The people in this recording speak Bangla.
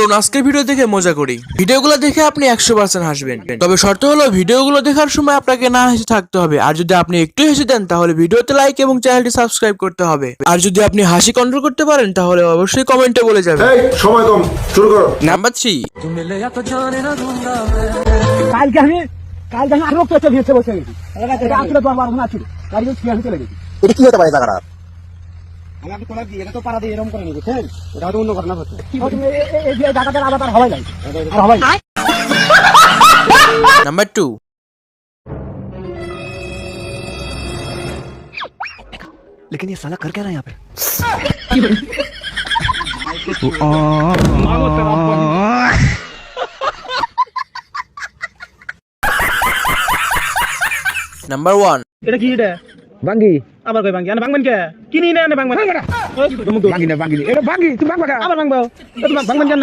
চলুন আজকের ভিডিও দেখে মজা করি। ভিডিওগুলো দেখে আপনি 100% হাসবেন, তবে শর্ত হলো ভিডিওগুলো দেখার সময় আপনাকে না হেসে থাকতে হবে। আর যদি আপনি একটু হেসে দেন তাহলে ভিডিওতে লাইক এবং চ্যানেলটি সাবস্ক্রাইব করতে হবে। আর যদি আপনি হাসি কন্ট্রোল করতে পারেন তাহলে অবশ্যই কমেন্টে বলে যাবেন। এই সময় কম, শুরু করো। নাম্বার 3। কালকে আমি আরো পেছনে ভিড়তে বসে গেছি। এটা আসলে তো আমার মনে ছিল গাড়ি ছুঁয়ে আমি চলে গেছি। এটা কি হতে পারে জায়গাটা? আমি আপনি কোলা দিয়ে এটা তো পাড়া দিয়ে এরকম করে নিয়েছেন, এটা তো অন্য ঘটনা হচ্ছে। এই যে জায়গাটার আলাদা আর হওয়াই নাই, আর হওয়াই নাই। নাম্বার 2। लेकिन ये साला कर क्या रहा है यहाँ पे? নাম্বার 1। এটা কি এটা? बांगी আবার কই ভাঙ্গি? আরে ভাঙবেন কে? কিনি না ভাঙবেন? बांगी ना बांगी এটা बांगी তুই বাংবা কা আবার ভাঙবাও? তুমি ভাঙবেন কেন?